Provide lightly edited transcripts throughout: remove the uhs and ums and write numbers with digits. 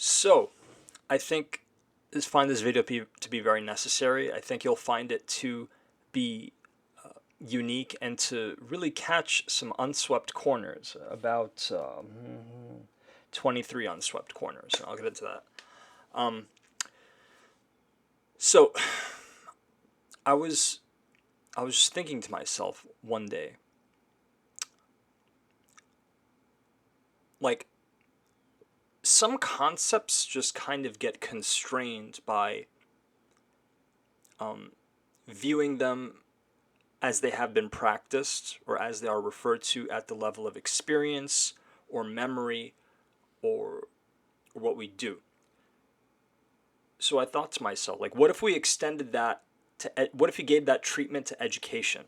So, I think find this video to be very necessary. I think you'll find it to be unique and to really catch some unswept corners. About 23 unswept corners. I'll get into that. Um, so, I was I was thinking to myself one day, like some concepts just kind of get constrained by viewing them as they have been practiced or as they are referred to at the level of experience or memory or what we do. So I thought to myself, like, what if we extended that what if we gave that treatment to education?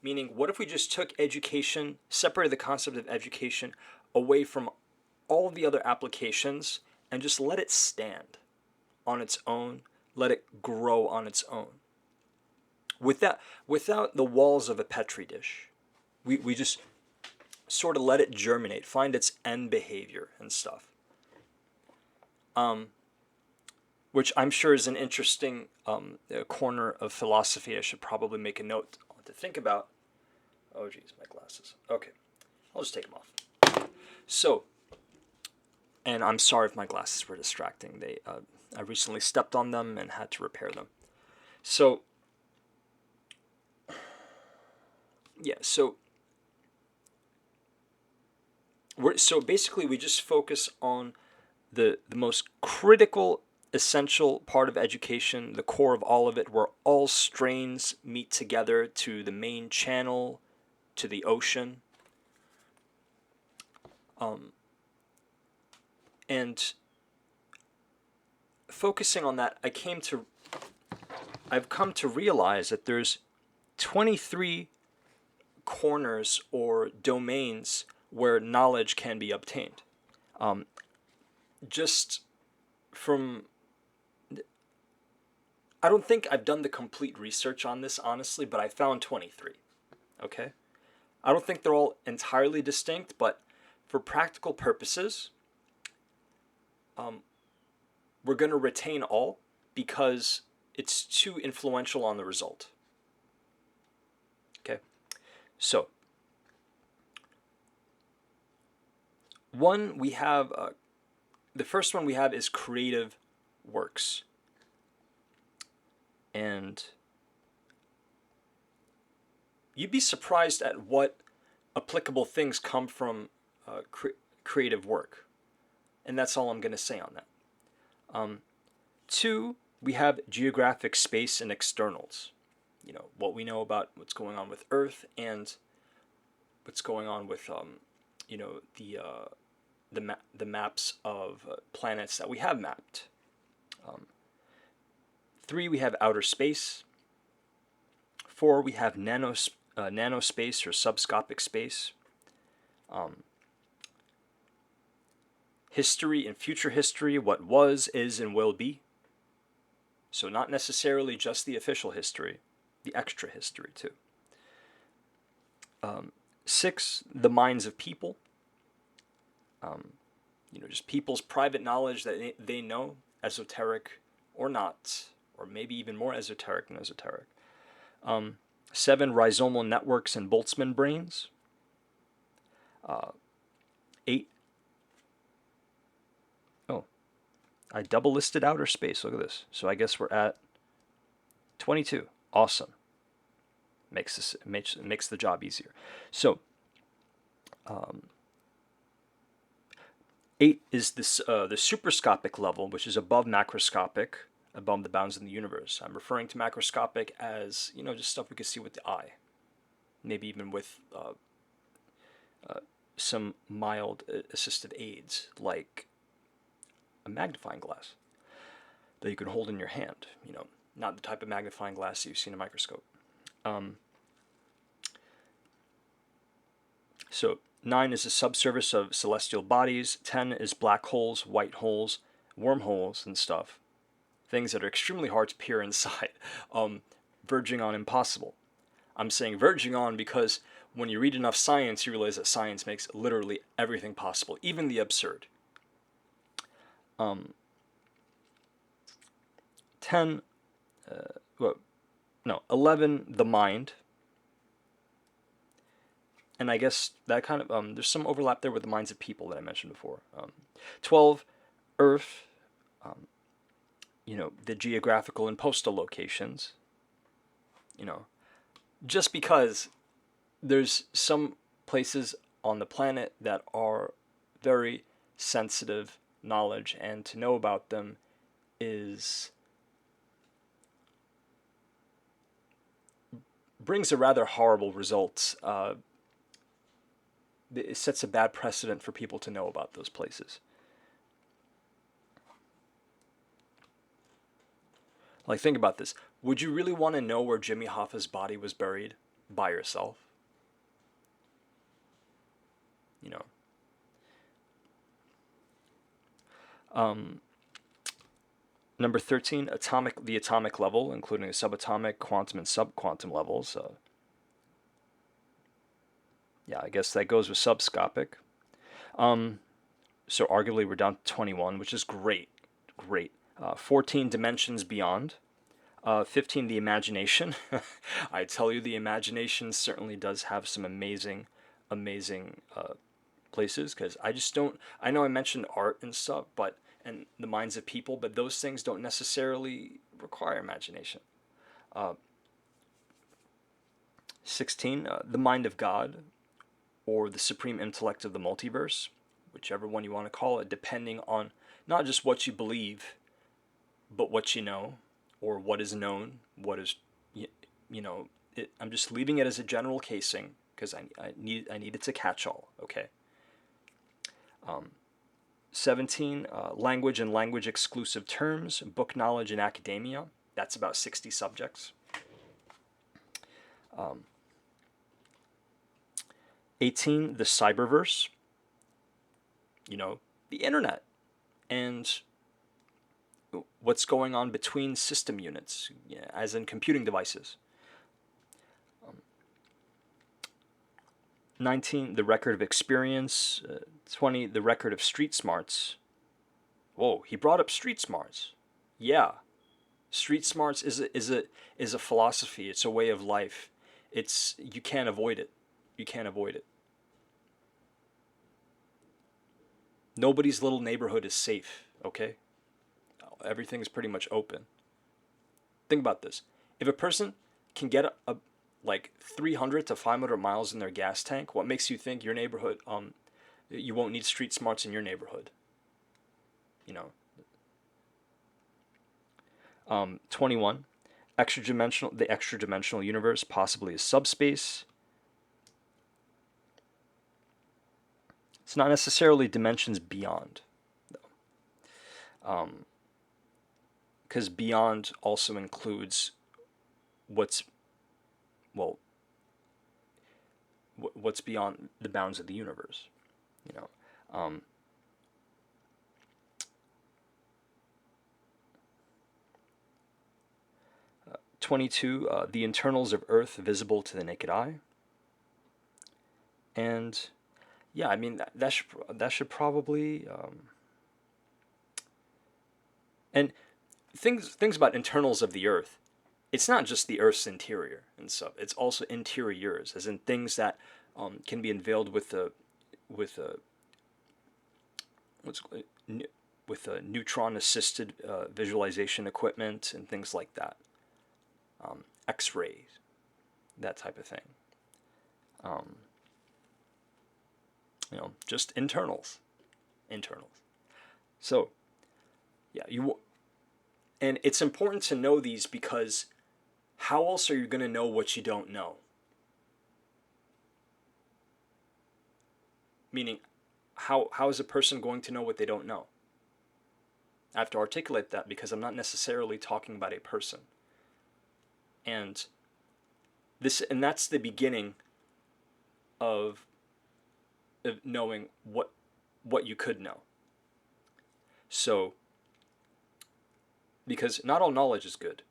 Meaning, what if we just took education, separated the concept of education away from all the other applications and just let it stand on its own, let it grow on its own. Without the walls of a petri dish. We just sort of let it germinate, find its end behavior and stuff. Which I'm sure is an interesting corner of philosophy I should probably make a note to think about. Oh geez, my glasses. Okay, I'll just take them off. So, and I'm sorry if my glasses were distracting. I recently stepped on them and had to repair them. So, yeah, so basically we just focus on the most critical, essential part of education, the core of all of it, where all strains meet together to the main channel, to the ocean. And focusing on that, I've come to realize that there's 23 corners or domains where knowledge can be obtained. Just from, I don't think I've done the complete research on this, honestly, but I found 23. Okay? I don't think they're all entirely distinct, but for practical purposes, we're going to retain all because it's too influential on the result. Okay? So, the first one we have is creative works. And you'd be surprised at what applicable things come from creative work. And that's all I'm going to say on that. 2, we have geographic space and externals. You know, what we know about what's going on with Earth and what's going on with, you know, the maps of planets that we have mapped. 3, we have outer space. 4, we have nanospace or subscopic space. History and future history, what was, is, and will be. So not necessarily just the official history, the extra history too. 6, the minds of people. You know, just people's private knowledge that they know, esoteric or not, or maybe even more esoteric than esoteric. 7, rhizomal networks and Boltzmann brains. 8, I double listed outer space. Look at this. So I guess we're at 22. Awesome. Makes the job easier. So 8 is this the superscopic level, which is above macroscopic, above the bounds of the universe. I'm referring to macroscopic as, you know, just stuff we can see with the eye, maybe even with some mild assistive aids like a magnifying glass that you can hold in your hand. You know, not the type of magnifying glass that you see in a microscope. So 9 is the subsurface of celestial bodies. 10 is black holes, white holes, wormholes, and stuff. Things that are extremely hard to peer inside, verging on impossible. I'm saying verging on because when you read enough science, you realize that science makes literally everything possible, even the absurd. Um, 10, well, no, 11, the mind. And I guess that kind of, there's some overlap there with the minds of people that I mentioned before. 12, Earth, the geographical and postal locations. Just because there's some places on the planet that are very sensitive knowledge, and to know about them is brings a rather horrible result. It sets a bad precedent for people to know about those places. Like, think about this. Would you really want to know where Jimmy Hoffa's body was buried by yourself? You know. Number 13, the atomic level, including the subatomic, quantum, and subquantum levels. Yeah, I guess that goes with subscopic. So arguably we're down to 21, which is great. 14, dimensions beyond. 15, the imagination. I tell you, the imagination certainly does have some amazing places, because I know I mentioned art and stuff, and the minds of people, but those things don't necessarily require imagination. 16, the mind of God, or the supreme intellect of the multiverse, whichever one you want to call it, depending on not just what you believe, but what you know, or what is known, what is, I'm just leaving it as a general casing, because I need it to catch all, okay? 17, language and language exclusive terms, book knowledge and academia. That's about 60 subjects. 18, the cyberverse. The internet, and what's going on between system units, as in computing devices. 19, the record of experience. 20, the record of street smarts. Whoa, he brought up street smarts. Yeah, street smarts is a philosophy. It's a way of life. You can't avoid it. You can't avoid it. Nobody's little neighborhood is safe, okay? Everything's pretty much open. Think about this. If a person can get like 300 to 500 miles in their gas tank, what makes you think your neighborhood, you won't need street smarts in your neighborhood? 21, the extra-dimensional universe, possibly a subspace. It's not necessarily dimensions beyond, though. Because beyond also includes what's beyond the bounds of the universe. 22, the internals of Earth visible to the naked eye. And yeah, I mean that should probably and things about internals of the Earth. It's not just the Earth's interior and stuff. It's also interiors, as in things that can be unveiled with a neutron-assisted visualization equipment and things like that. X-rays, that type of thing. Just internals. So, yeah, and it's important to know these, because how else are you going to know what you don't know? Meaning, how is a person going to know what they don't know? I have to articulate that, because I'm not necessarily talking about a person. And that's the beginning of knowing what you could know. So, because not all knowledge is good.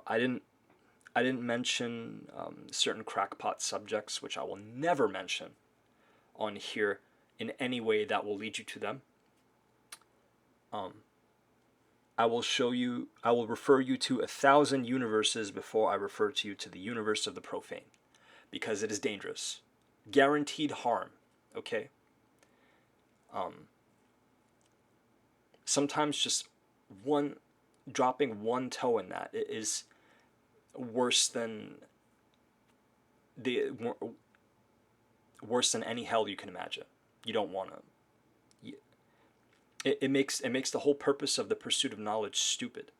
I didn't mention certain crackpot subjects, which I will never mention on here in any way that will lead you to them. I will refer you to 1,000 universes before I refer to you to the universe of the profane, because it is dangerous. Guaranteed harm, okay? Sometimes just dropping one toe in that is worse than the worse than any hell you can imagine. You don't want to. It makes the whole purpose of the pursuit of knowledge stupid.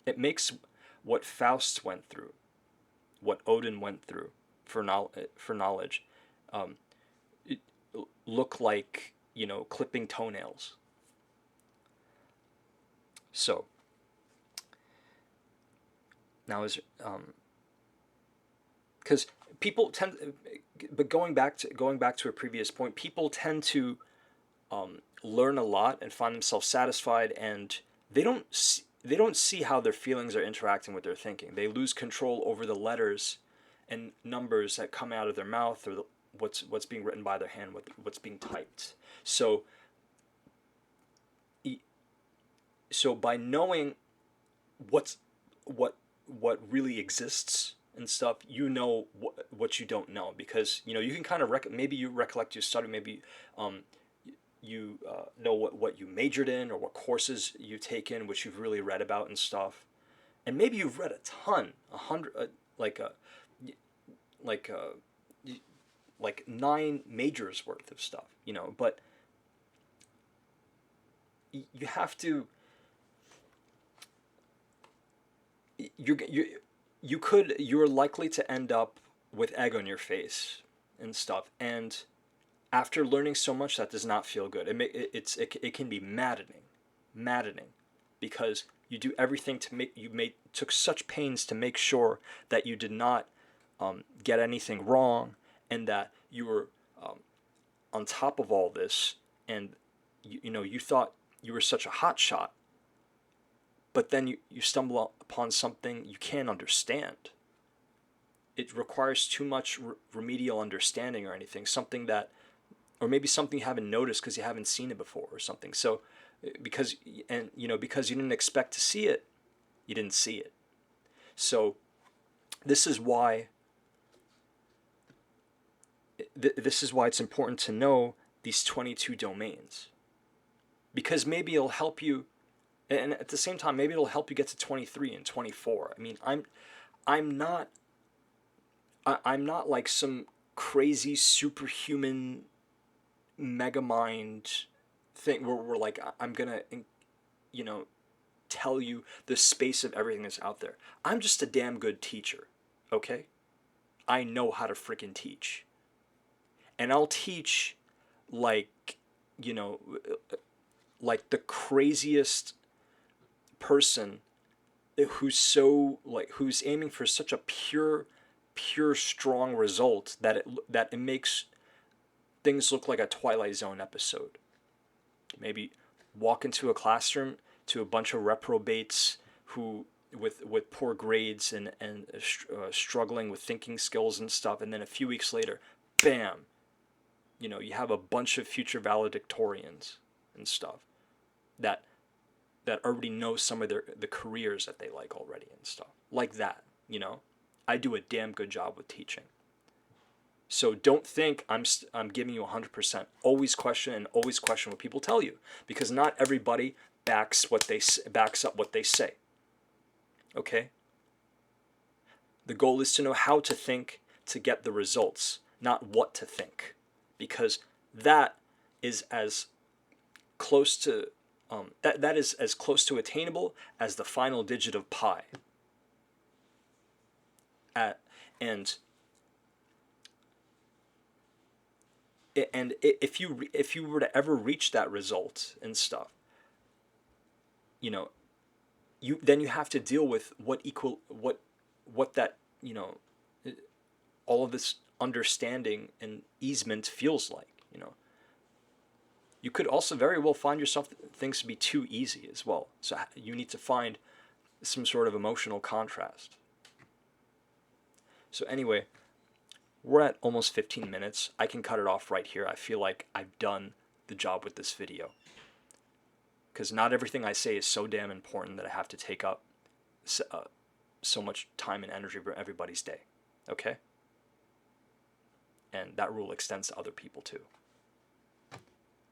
It makes what Faust went through, what Odin went through for knowledge, it look like, clipping toenails. So now is because people tend, but going back to a previous point, people tend to learn a lot and find themselves satisfied, and they don't see how their feelings are interacting with their thinking. They lose control over the letters and numbers that come out of their mouth, or what's being written by their hand, what's being typed. So by knowing what really exists and stuff, what you don't know, because you can kind of maybe you recollect your study, maybe you know what you majored in or what courses you've taken, which you've really read about and stuff, and maybe you've read a ton, 100, like 9 majors worth of stuff, but you have to, you're likely to end up with egg on your face and stuff, and after learning so much, that does not feel good. It can be maddening, because you do everything took such pains to make sure that you did not get anything wrong, and that you were on top of all this, and you thought you were such a hot shot, but then you stumble upon something you can't understand. It requires too much remedial understanding or anything, something that, or maybe something you haven't noticed because you haven't seen it before or something. So because you didn't expect to see it, you didn't see it. So this is why it's important to know these 22 domains, because maybe it'll help you, and at the same time maybe it'll help you get to 23 and 24. I mean, I'm not like some crazy superhuman mega mind thing where we're like, I'm gonna tell you the space of everything that's out there. I'm just a damn good teacher, okay? I know how to freaking teach, and I'll teach like like the craziest person who's aiming for such a pure strong result that it makes things look like a Twilight Zone episode. Maybe walk into a classroom to a bunch of reprobates who with poor grades and struggling with thinking skills and stuff, and then a few weeks later, bam, you have a bunch of future valedictorians and stuff that already know some of the careers that they like already and stuff like that. I do a damn good job with teaching. So don't think I'm giving you 100%. Always question what people tell you, because not everybody backs up what they say. Okay? The goal is to know how to think to get the results, not what to think, because that is as close to that is as close to attainable as the final digit of pi. And if you were to ever reach that result and stuff, then you have to deal with what that all of this understanding and easement feels like. You could also very well find yourself things to be too easy as well. So you need to find some sort of emotional contrast. So anyway, we're at almost 15 minutes. I can cut it off right here. I feel like I've done the job with this video. because not everything I say is so damn important that I have to take up so much time and energy for everybody's day. Okay? And that rule extends to other people too.